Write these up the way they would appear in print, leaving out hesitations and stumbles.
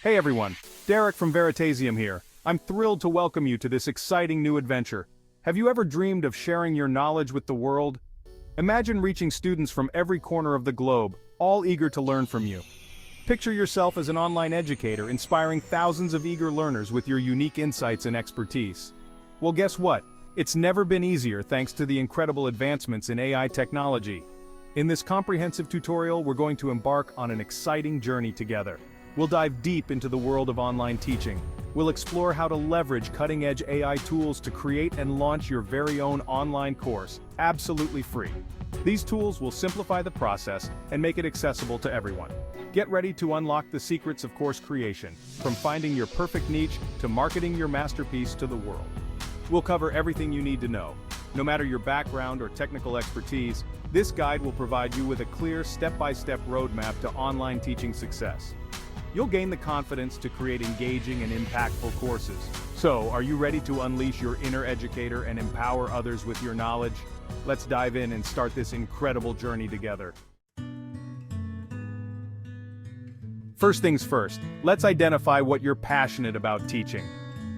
Hey everyone, Derek from Veritasium here. I'm thrilled to welcome you to this exciting new adventure. Have you ever dreamed of sharing your knowledge with the world? Imagine reaching students from every corner of the globe, all eager to learn from you. Picture yourself as an online educator inspiring thousands of eager learners with your unique insights and expertise. Well, guess what? It's never been easier thanks to the incredible advancements in AI technology. In this comprehensive tutorial, we're going to embark on an exciting journey together. We'll dive deep into the world of online teaching. We'll explore how to leverage cutting-edge AI tools to create and launch your very own online course, absolutely free. These tools will simplify the process and make it accessible to everyone. Get ready to unlock the secrets of course creation, from finding your perfect niche to marketing your masterpiece to the world. We'll cover everything you need to know. No matter your background or technical expertise, this guide will provide you with a clear step-by-step roadmap to online teaching success. You'll gain the confidence to create engaging and impactful courses. So, are you ready to unleash your inner educator and empower others with your knowledge? Let's dive in and start this incredible journey together. First things first, let's identify what you're passionate about teaching.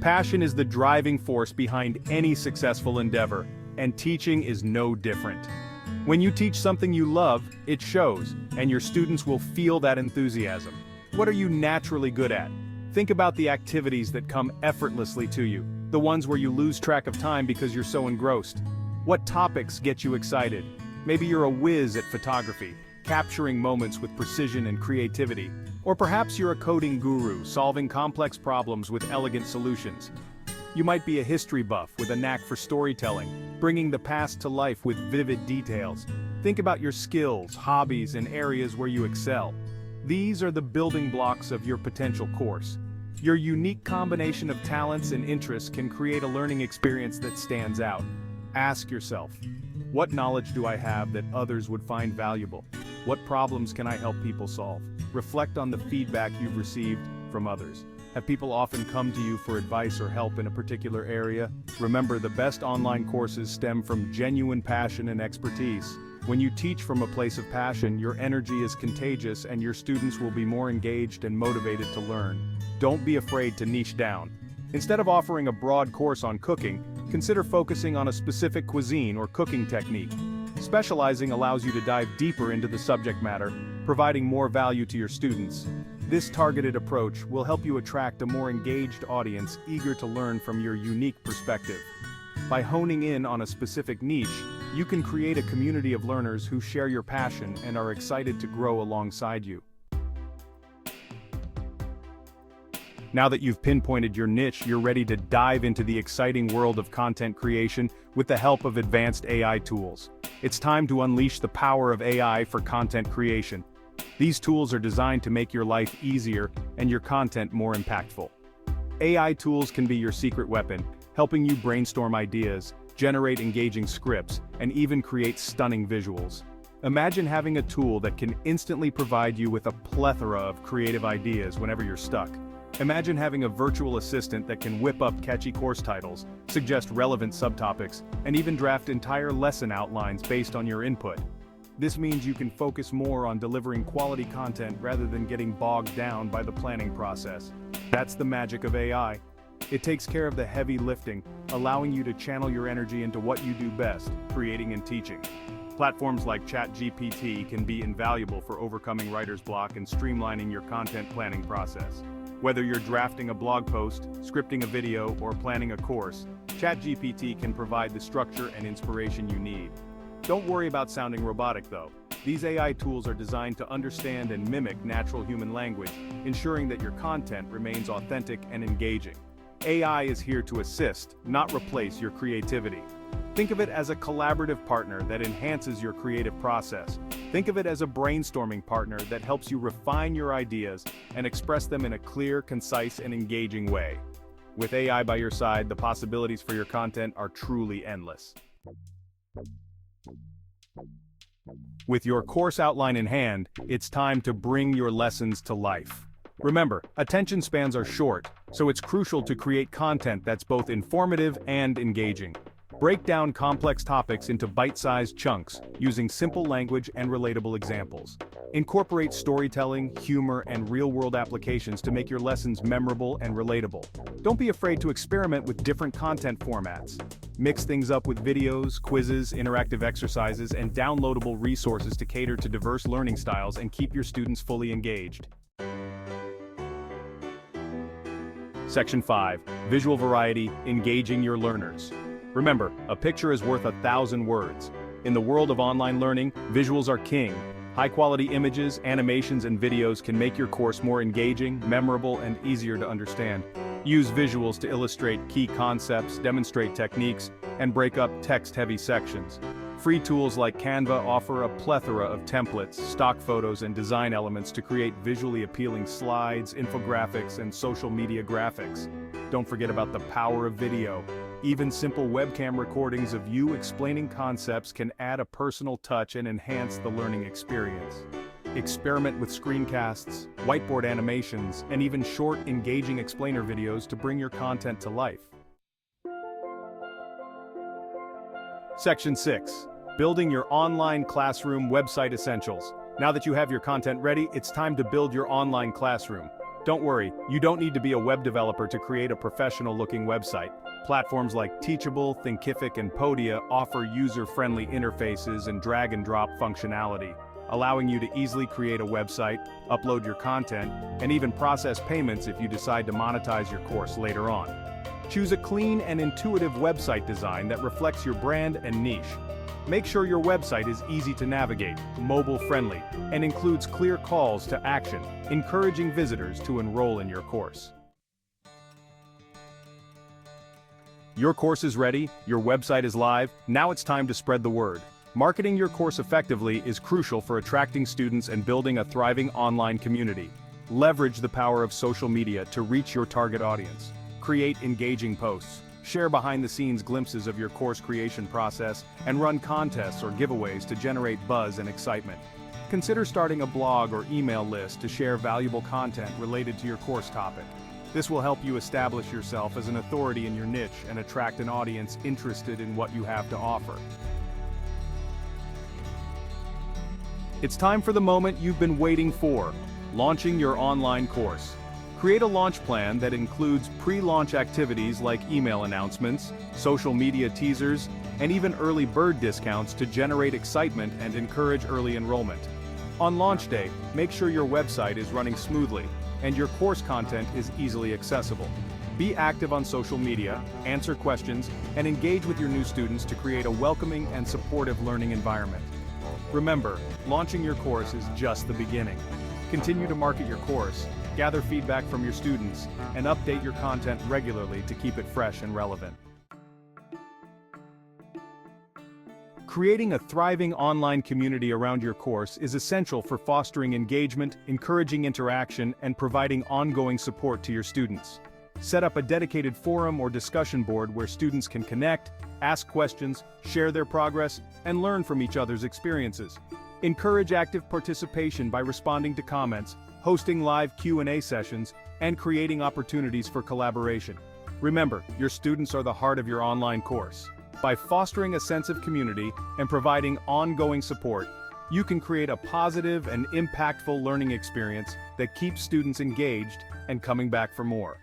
Passion is the driving force behind any successful endeavor, and teaching is no different. When you teach something you love, it shows, and your students will feel that enthusiasm. What are you naturally good at? Think about the activities that come effortlessly to you, the ones where you lose track of time because you're so engrossed. What topics get you excited? Maybe you're a whiz at photography, capturing moments with precision and creativity. Or perhaps you're a coding guru, solving complex problems with elegant solutions. You might be a history buff with a knack for storytelling, bringing the past to life with vivid details. Think about your skills, hobbies, and areas where you excel. These are the building blocks of your potential course. Your unique combination of talents and interests can create a learning experience that stands out. Ask yourself, what knowledge do I have that others would find valuable? What problems can I help people solve? Reflect on the feedback you've received from others. Have people often come to you for advice or help in a particular area? Remember, the best online courses stem from genuine passion and expertise. When you teach from a place of passion, your energy is contagious and your students will be more engaged and motivated to learn. Don't be afraid to niche down. Instead of offering a broad course on cooking, consider focusing on a specific cuisine or cooking technique. Specializing allows you to dive deeper into the subject matter, providing more value to your students. This targeted approach will help you attract a more engaged audience eager to learn from your unique perspective. By honing in on a specific niche, you can create a community of learners who share your passion and are excited to grow alongside you. Now that you've pinpointed your niche, you're ready to dive into the exciting world of content creation with the help of advanced AI tools. It's time to unleash the power of AI for content creation. These tools are designed to make your life easier and your content more impactful. AI tools can be your secret weapon, helping you brainstorm ideas, generate engaging scripts, and even create stunning visuals. Imagine having a tool that can instantly provide you with a plethora of creative ideas whenever you're stuck. Imagine having a virtual assistant that can whip up catchy course titles, suggest relevant subtopics, and even draft entire lesson outlines based on your input. This means you can focus more on delivering quality content rather than getting bogged down by the planning process. That's the magic of AI. It takes care of the heavy lifting, allowing you to channel your energy into what you do best, creating and teaching. Platforms like ChatGPT can be invaluable for overcoming writer's block and streamlining your content planning process. Whether you're drafting a blog post, scripting a video, or planning a course, ChatGPT can provide the structure and inspiration you need. Don't worry about sounding robotic though. These AI tools are designed to understand and mimic natural human language, ensuring that your content remains authentic and engaging. AI is here to assist, not replace your creativity. Think of it as a collaborative partner that enhances your creative process. Think of it as a brainstorming partner that helps you refine your ideas and express them in a clear, concise, and engaging way. With AI by your side, the possibilities for your content are truly endless. With your course outline in hand, it's time to bring your lessons to life. Remember, attention spans are short, so it's crucial to create content that's both informative and engaging. Break down complex topics into bite-sized chunks, using simple language and relatable examples. Incorporate storytelling, humor, and real-world applications to make your lessons memorable and relatable. Don't be afraid to experiment with different content formats. Mix things up with videos, quizzes, interactive exercises, and downloadable resources to cater to diverse learning styles and keep your students fully engaged. Section 5. Visual variety, engaging your learners. Remember, a picture is worth 1,000 words. In the world of online learning, visuals are king. High-quality images, animations, and videos can make your course more engaging, memorable, and easier to understand. Use visuals to illustrate key concepts, demonstrate techniques, and break up text-heavy sections. Free tools like Canva offer a plethora of templates, stock photos, and design elements to create visually appealing slides, infographics, and social media graphics. Don't forget about the power of video. Even simple webcam recordings of you explaining concepts can add a personal touch and enhance the learning experience. Experiment with screencasts, whiteboard animations, and even short, engaging explainer videos to bring your content to life. Section 6. Building your online classroom website essentials. Now that you have your content ready, it's time to build your online classroom. Don't worry, you don't need to be a web developer to create a professional-looking website. Platforms like Teachable, Thinkific, and Podia offer user-friendly interfaces and drag-and-drop functionality, allowing you to easily create a website, upload your content, and even process payments if you decide to monetize your course later on. Choose a clean and intuitive website design that reflects your brand and niche. Make sure your website is easy to navigate, mobile-friendly, and includes clear calls to action, encouraging visitors to enroll in your course. Your course is ready, your website is live, now it's time to spread the word. Marketing your course effectively is crucial for attracting students and building a thriving online community. Leverage the power of social media to reach your target audience. Create engaging posts. Share behind-the-scenes glimpses of your course creation process, and run contests or giveaways to generate buzz and excitement. Consider starting a blog or email list to share valuable content related to your course topic. This will help you establish yourself as an authority in your niche and attract an audience interested in what you have to offer. It's time for the moment you've been waiting for: launching your online course. Create a launch plan that includes pre-launch activities like email announcements, social media teasers, and even early bird discounts to generate excitement and encourage early enrollment. On launch day, make sure your website is running smoothly and your course content is easily accessible. Be active on social media, answer questions, and engage with your new students to create a welcoming and supportive learning environment. Remember, launching your course is just the beginning. Continue to market your course, gather feedback from your students, and update your content regularly to keep it fresh and relevant. Creating a thriving online community around your course is essential for fostering engagement, encouraging interaction, and providing ongoing support to your students. Set up a dedicated forum or discussion board where students can connect, ask questions, share their progress, and learn from each other's experiences. Encourage active participation by responding to comments, hosting live Q&A sessions, and creating opportunities for collaboration. Remember, your students are the heart of your online course. By fostering a sense of community and providing ongoing support, you can create a positive and impactful learning experience that keeps students engaged and coming back for more.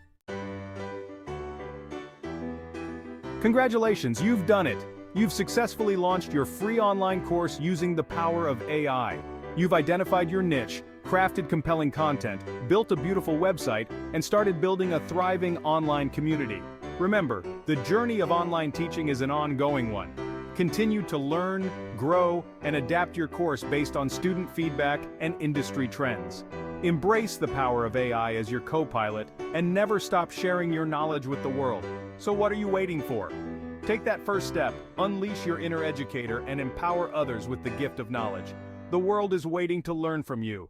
Congratulations, you've done it! You've successfully launched your free online course using the power of AI. You've identified your niche, crafted compelling content, built a beautiful website, and started building a thriving online community. Remember, the journey of online teaching is an ongoing one. Continue to learn, grow, and adapt your course based on student feedback and industry trends. Embrace the power of AI as your co-pilot, and never stop sharing your knowledge with the world. So what are you waiting for? Take that first step, unleash your inner educator, and empower others with the gift of knowledge. The world is waiting to learn from you.